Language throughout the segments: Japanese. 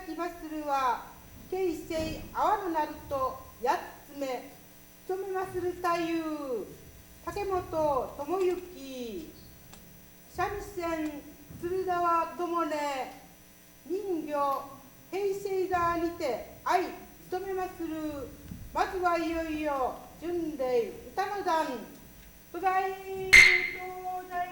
きまするは、京成阿波のなると八つ目、務めまする太夫、竹本智之、三味線鶴沢智音、人形平成側にて相務めまする。まずはいよいよ巡礼歌の段、東大東大。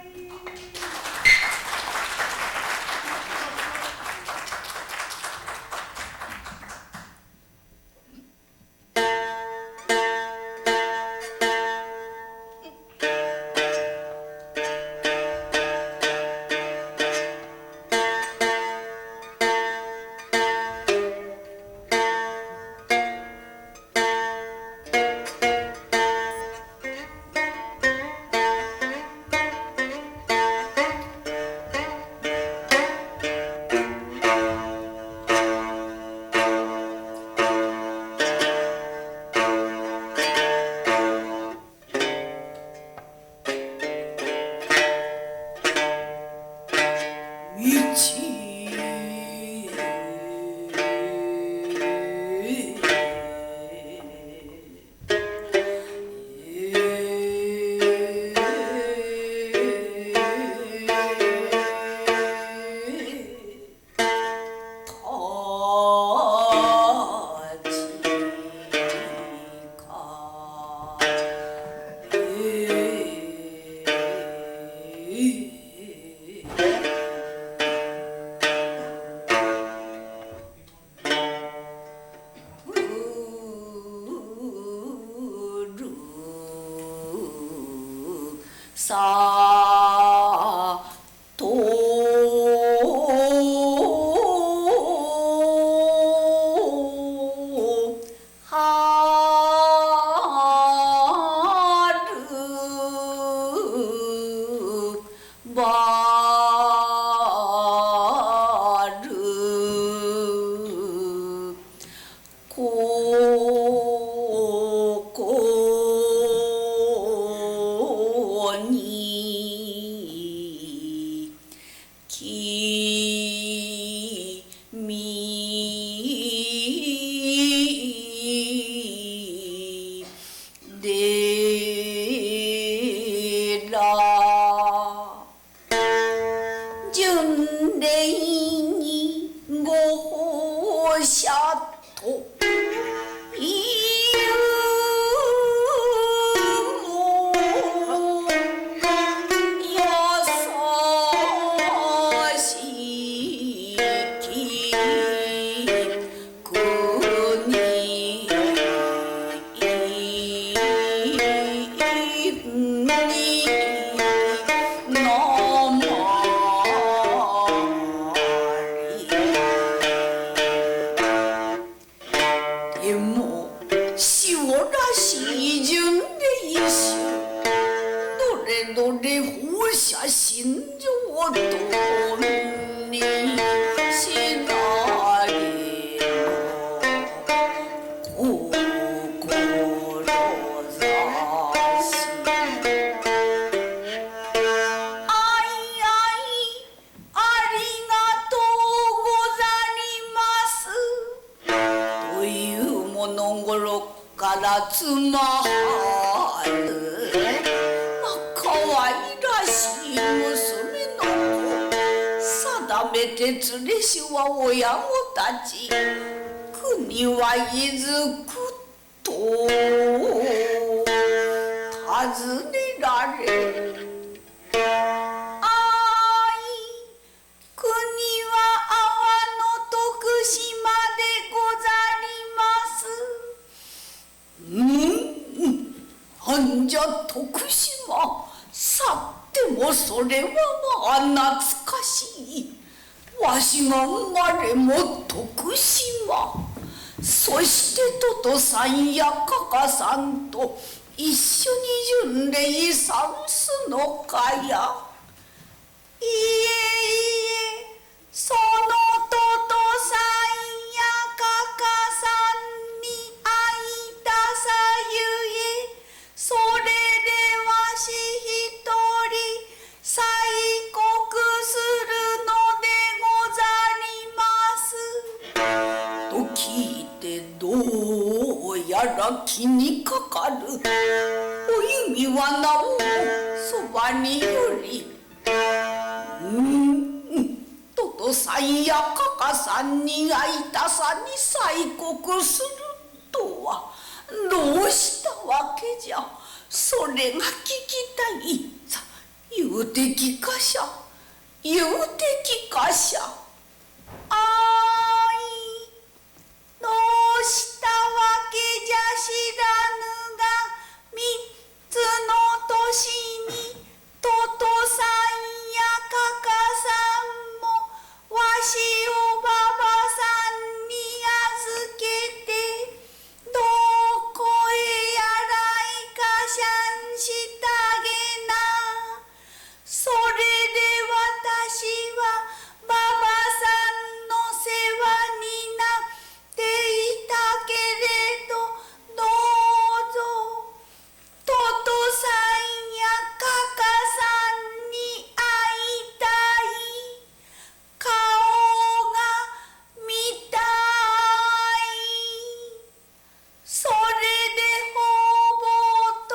三やかかさんと一緒に巡礼さんすのかや。いえいえ、そのとと三やかかさんに会いたさゆえ、それでわし一人催告するのでござります。聞いてどうやら気にかかる。お弓はなおそばにより、トトさんやカカさんに会いたさに催告するとはどうしたわけじゃ。それが聞きたい。さ言うて聞かしゃ、言うて聞かしゃ。あい、どうしたわけじゃ知らぬが、三つの年にトトさんやカカさんもわしをばばさんに預けて、どこへやらいかしゃんしたげな。それで私はばばさんの世話になっていたけれど、どうぞトトさんやカカさんに会いたい。顔が見たい。それで方々と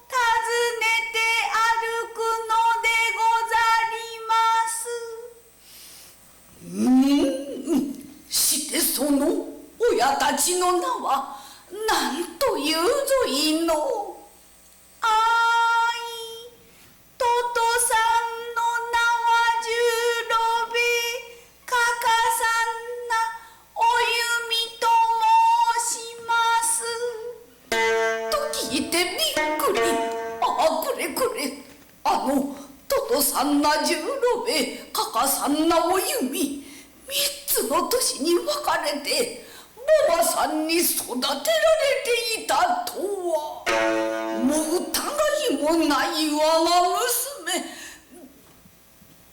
訪ねて歩くのでござります。してその親たちの名は何というぞいの。あい、トトさんの名は十郎兵衛、カカさんなお弓と申します。と聞いてびっくり。ああ、これこれ、トトさんな十郎兵衛、カカさんなお弓、三つの年に分かれてばばさんに育てられていたとは、もう疑いもない我が娘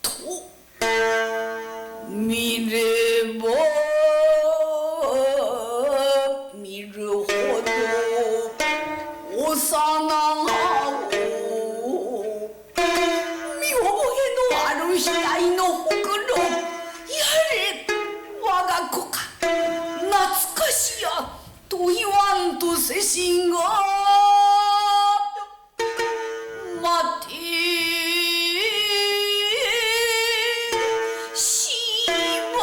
と見れば見るほど幼が見覚えのある額のほくろ、やれ我が子か懐かしやと言わんとせしが、待てしば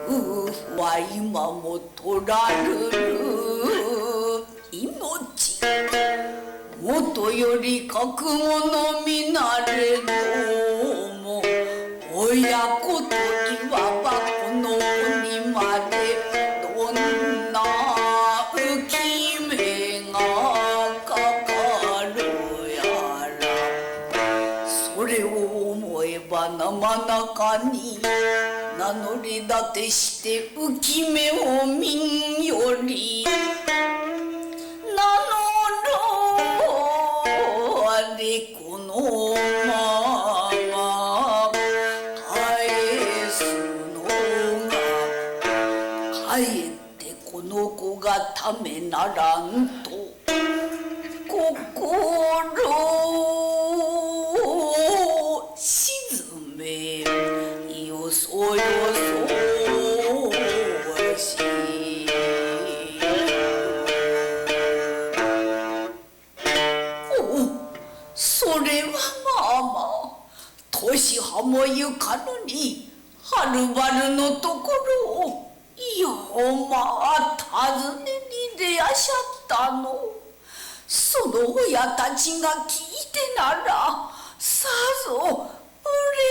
くは今も取らるる命、もとより覚悟のみなれども、親子といわばこの子にまでどんな浮き目がかかるやら。それを思えば生中に名乗り立てして浮き目を見んより、名乗ろあれこのまま返すのが、かえってこの子がためならんと心を沈め、よそよそしそれはまあまあ、年はもゆかぬにはるばるのところをようまあ訪ねに出やしゃったの。その親たちが聞いてならさぞ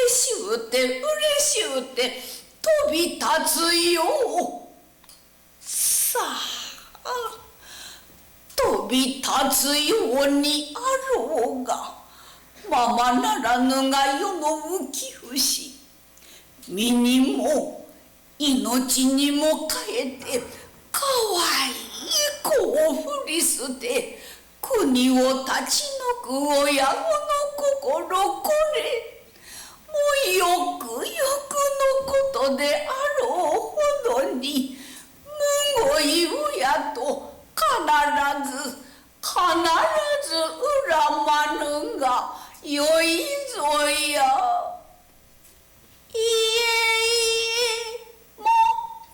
嬉しゅうて嬉しゅうて飛び立つよう。さあ飛び立つようにあろうが、ままならぬが世の浮き節、身にも命にもかえてかわいい子を振り捨て、国を立ち退く親子の心これ、もうよくよくのことであろうほどに、むごい親とか必ず恨まぬがよいぞや。いえいえ、もっ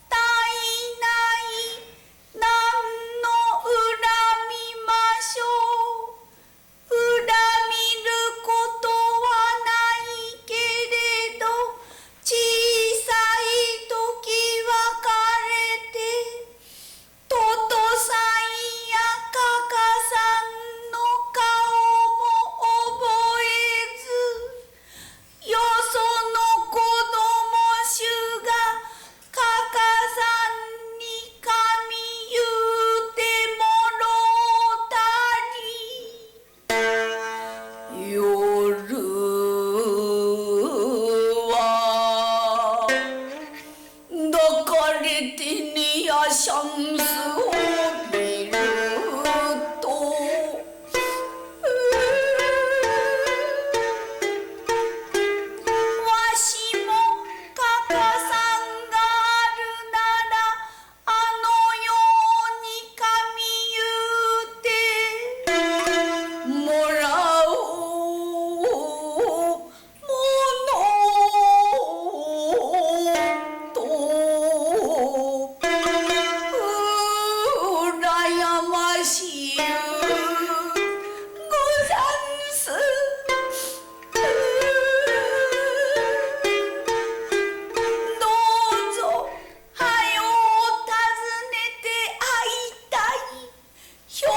たいない。何の恨みましょう。恨みることはないけれど、小さい時別れて、トトさんやカカさんの顔も覚えず、よその子供衆がカカさんに髪言うてもろうたり、夜は抱かれてねやシャンスを見ると、わしもカカさんがあるならあのように髪言うてもらおうものと羨ましゅうござんす。どうぞはよう訪ねて会いたい。ひょっ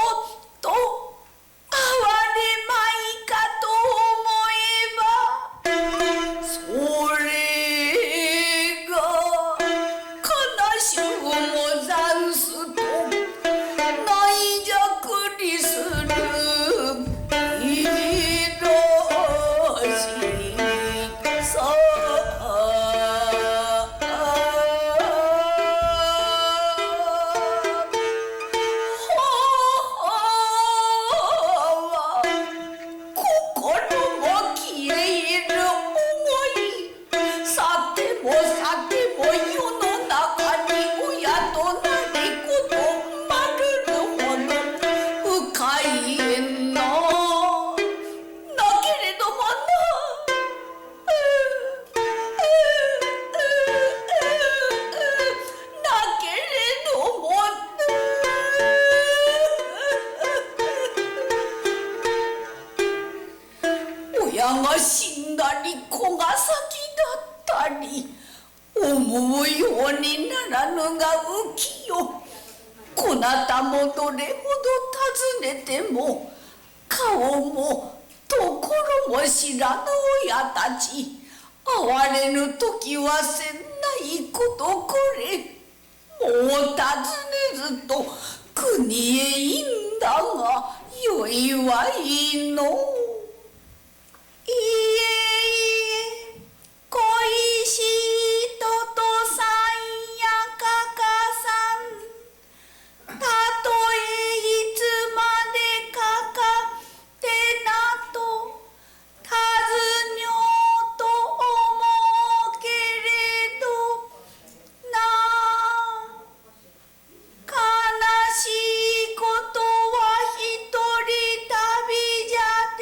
と哀れまいかと思えば、それが悲しゅうもざんすとないじゃくりするいろしさ。心も消える思い、さてもさても世の中に親となりことまるるほど深い縁な、だけれどもな、だけれども親が死んだり子が先だったり、思うようにならぬが浮世。こなたもどれほど訪ねても顔も所も知らぬ親たち、哀れぬ時はせんないことこれ。もう訪ねずと国へいんだがよいはいいの。いえいえ、恋しいトトさんやカカさん、たとえいつまでかかってなと尋にょうと思うけれどなあ、悲しいことは一人旅じゃて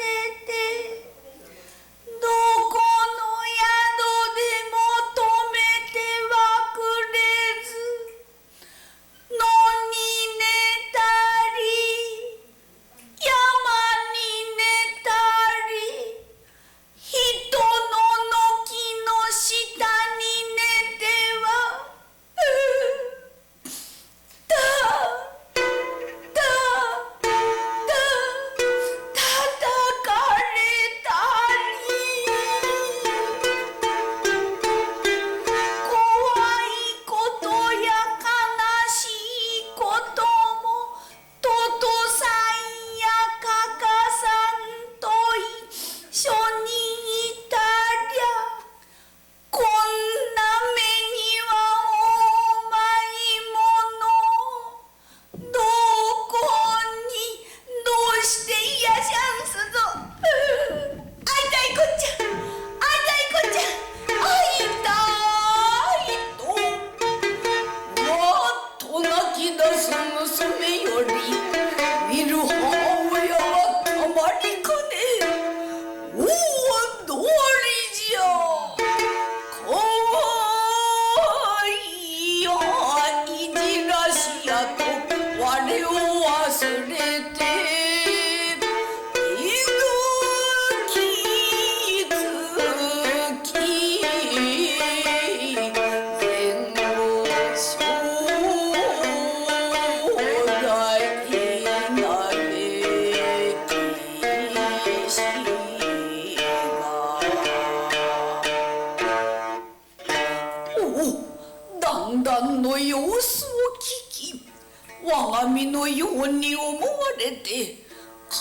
我が身のように思われて悲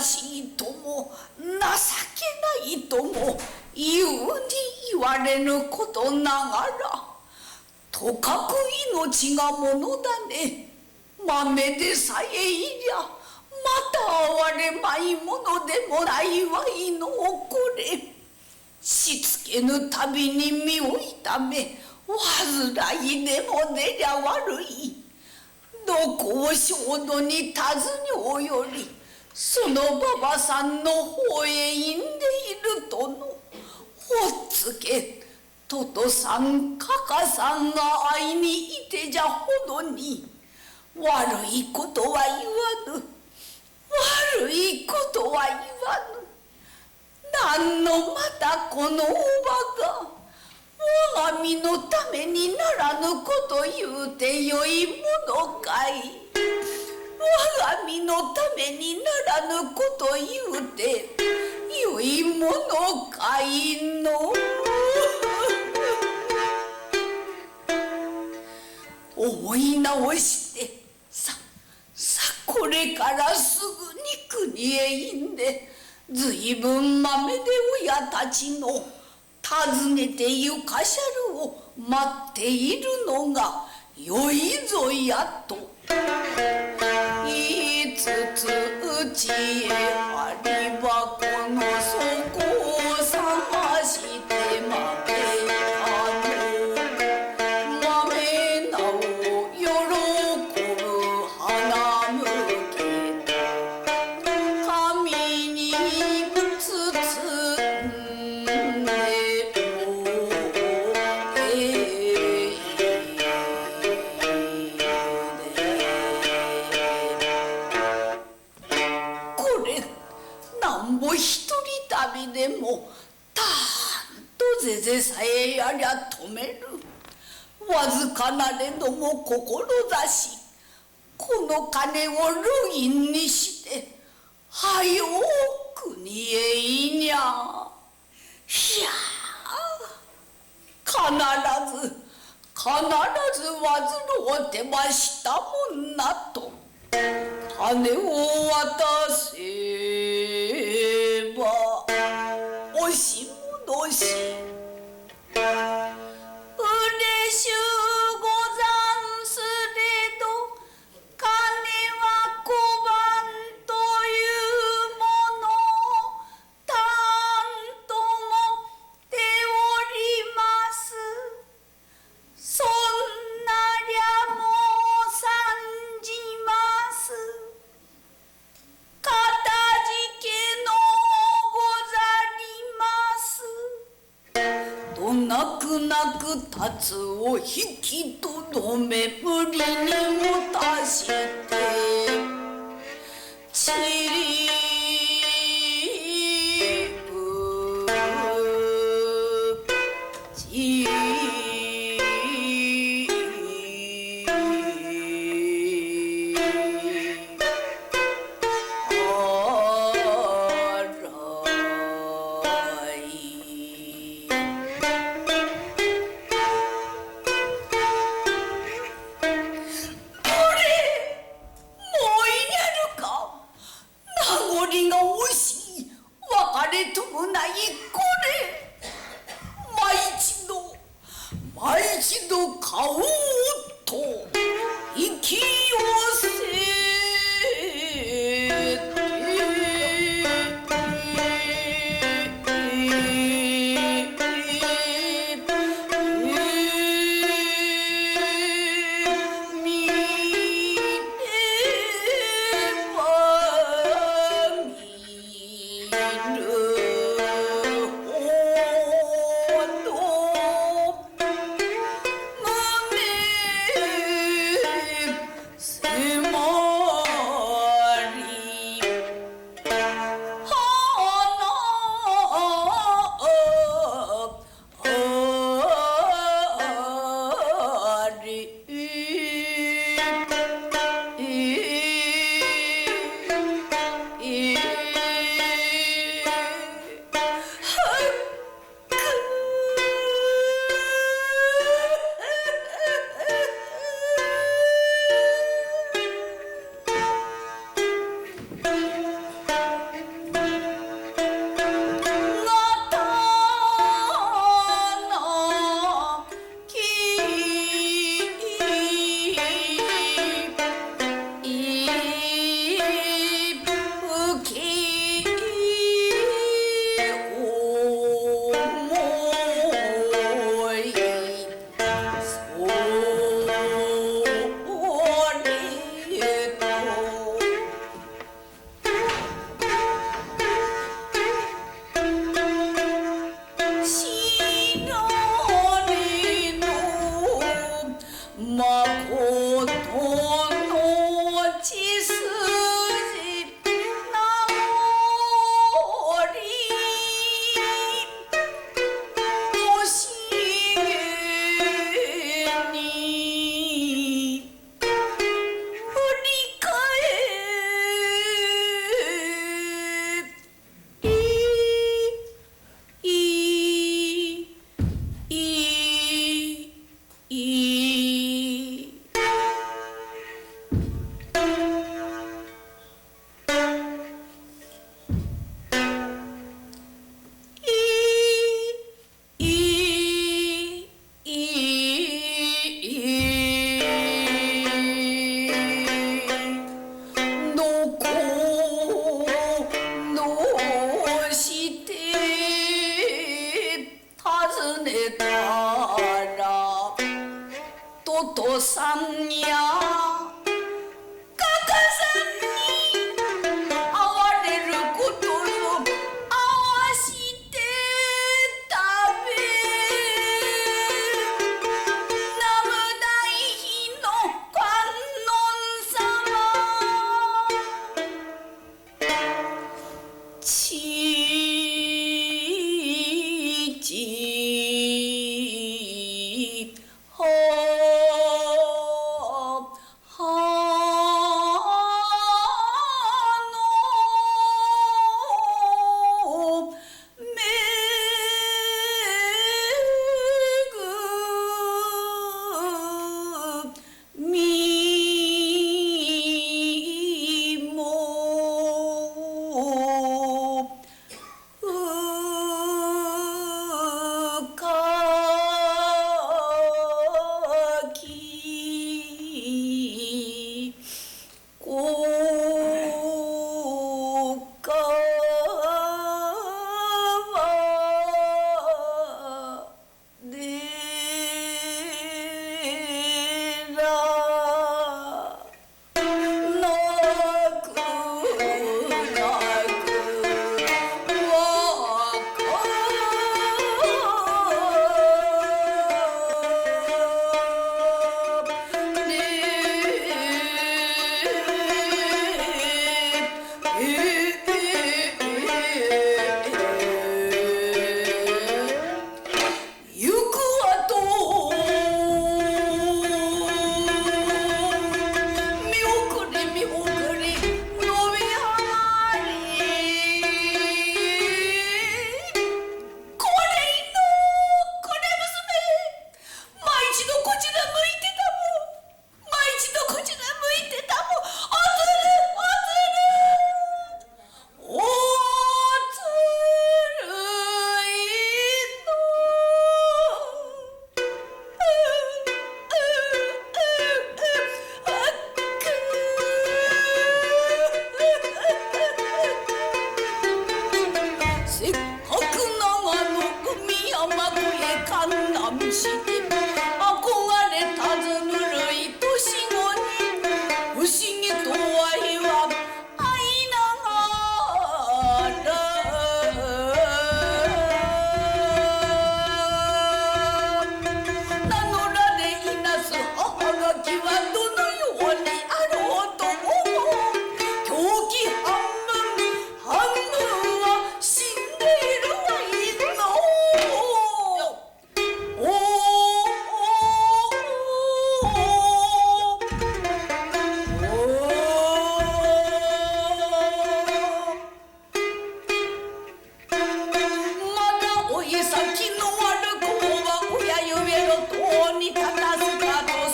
しいとも情けないとも言うに言われぬことながら、とかく命がものだね。豆でさえいりゃまた哀れまいものでもないわいのおこれ。しつけぬたびに身を痛め煩いでも出りゃ悪い。どこを焦土に尋ねおより、そのばばさんの方へいんでいるとの。ほっつけ、ととさんかかさんが会いにいてじゃほどに、悪いことは言わぬ。悪いことは言わぬ。なんのまたこのおばが我が身のためにならぬこと言うてよいものかい。我が身のためにならぬこと言うてよいものかいの。思い直してさこれからすぐに国へいんで、ずいぶん豆で親たちの訪ねてゆかしゃるを待っているのがよいぞやと言いつつ、うちへありばこの底を探して豆なお喜ぶ花向け紙に包んでこれなんぼ一人旅でもたんとぜぜさえやりゃ止める。わずかなれども志、この金を流銀にしてはよう国へいにゃ。いや必ず患うてましたもんなと金を渡せば押し戻し、嬉しゅうござんすれど金は小判というものたんともております。そんなりゃもう参じます。かたじけのござります。と泣く泣く達を引きとどめ無理にもたしてちり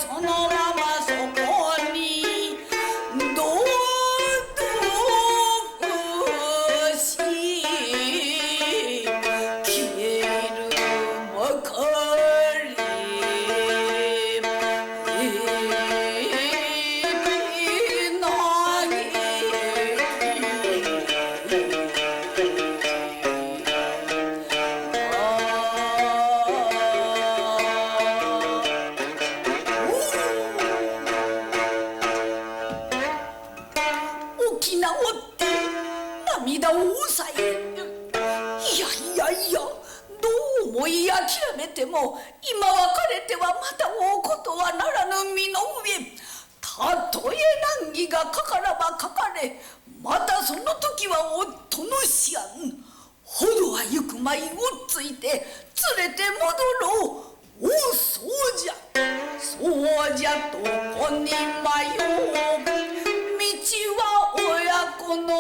そのままそこに堂々涙を抑え、いやどう思い諦めても今別れてはまた会うことはならぬ身の上、たとえ難儀がかからばかかれ、またその時は夫の思案、ほどは行く前をついて連れて戻ろう。おそうじゃそうじゃとこに迷う、道は親子の